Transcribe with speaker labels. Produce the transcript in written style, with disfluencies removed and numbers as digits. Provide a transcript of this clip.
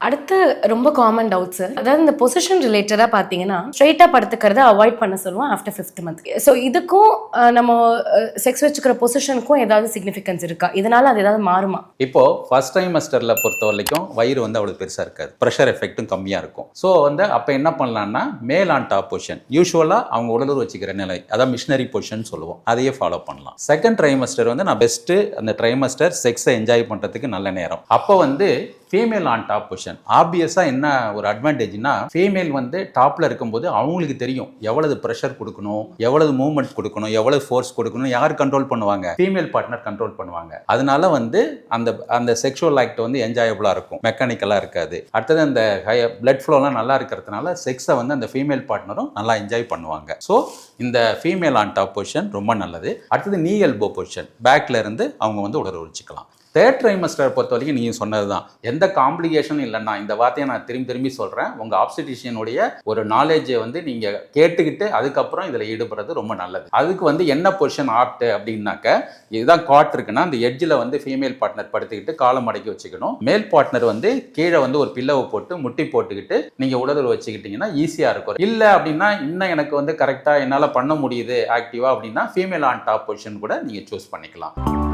Speaker 1: அடுத்து ரொம்ப common doubts, அதாவது இந்த பொசிஷன் ரிலேட்டடா பாத்தீங்கன்னா ஸ்ட்ரைட்டா படுத்துக்கிறத அவாய்ட் பண்ண சொல்லுவோம் ஆஃப்டர் 5th மந்த். ஸோ இதுக்கும் நம்ம செக்ஸ் வச்சுக்கிற பொசிஷனுக்கும் ஏதாவது சிக்னிஃபிகன்ஸ் இருக்கா? இதனால அது ஏதாவது மாறுமா?
Speaker 2: இப்போ ஃபர்ஸ்ட் ட்ரைமஸ்டர்ல பொறுத்த வரைக்கும் வயிறு வந்து அவ்வளவு பெருசா இருக்காது, ப்ரெஷர் எஃபெக்ட்டும் கம்மியா இருக்கும். ஸோ வந்து அப்ப என்ன பண்ணலாம்னா மேல் ஆன் டாப் பொசிஷன், யூஸ்வலா அவங்க உடலுறவு வச்சுக்கிற நிலை, அதான் மிஷனரி பொசிஷன் சொல்லுவோம், அதையே ஃபாலோ பண்ணலாம். செகண்ட் ட்ரைமஸ்டர் வந்து நான் பெஸ்ட், அந்த ட்ரைமஸ்டர் செக்ஸை என்ஜாய் பண்றதுக்கு நல்ல நேரம். அப்போ வந்து ஃபீமேல் ஆன் டாப் பொசிஷன். ஆப்வியஸாக என்ன ஒரு அட்வான்டேஜ்னா, ஃபீமேல் வந்து டாப்பில் இருக்கும்போது அவங்களுக்கு தெரியும் எவ்வளவு ப்ரெஷர் கொடுக்கணும், எவ்வளவு மூவ்மெண்ட் கொடுக்கணும், எவ்வளவு ஃபோர்ஸ் கொடுக்கணும், யார் கண்ட்ரோல் பண்ணுவாங்க? ஃபீமேல் பார்ட்னர் கண்ட்ரோல் பண்ணுவாங்க. அதனால வந்து அந்த அந்த செக்ஷுவல் ஆக்ட் வந்து என்ஜாயபுளாக இருக்கும், மெக்கானிக்கலாக இருக்காது. அடுத்தது அந்த பிளட் ஃப்ளோலாம் நல்லா இருக்கிறதுனால செக்ஸை வந்து அந்த ஃபீமேல் பார்ட்னரும் நல்லா என்ஜாய் பண்ணுவாங்க. ஸோ இந்த ஃபீமேல் ஆன் டாப் பொசிஷன் ரொம்ப நல்லது. அடுத்தது நீ எல்போ பொசிஷன், பேக்ல இருந்து அவங்க வந்து உடலுறவிச்சுக்கலாம். தேர்ட் ட்ரைமஸ்டர் பொறுத்த வரைக்கும் நீங்கள் சொன்னது தான், எந்த காம்ப்ளிகேஷனும் இல்லைன்னா, இந்த வார்த்தையை நான் திரும்பி சொல்கிறேன், உங்கள் ஆப்ஸ்டிஷியனுடைய ஒரு நாலேஜை வந்து நீங்கள் கேட்டுக்கிட்டு அதுக்கப்புறம் இதில் ஈடுபடுறது ரொம்ப நல்லது. அதுக்கு வந்து என்ன பொசிஷன் ஆப்ட் அப்படின்னாக்க, இதுதான் காட் இருக்குன்னா அந்த எட்ஜில் வந்து ஃபீமேல் பார்ட்னர் படுத்துக்கிட்டு காலை மடக்கி வச்சுக்கணும், மேல் பார்ட்னர் வந்து கீழே வந்து ஒரு பில்லவை போட்டு முட்டி போட்டுக்கிட்டு நீங்கள் உடலுறவு வச்சுக்கிட்டிங்கன்னா ஈஸியாக இருக்கும். இல்லை அப்படின்னா இன்னும் எனக்கு வந்து கரெக்டாக என்னால் பண்ண முடியுது ஆக்டிவாக அப்படின்னா ஃபீமேல் ஆன் டாப் பொசிஷன் கூட நீங்கள் சூஸ் பண்ணிக்கலாம்.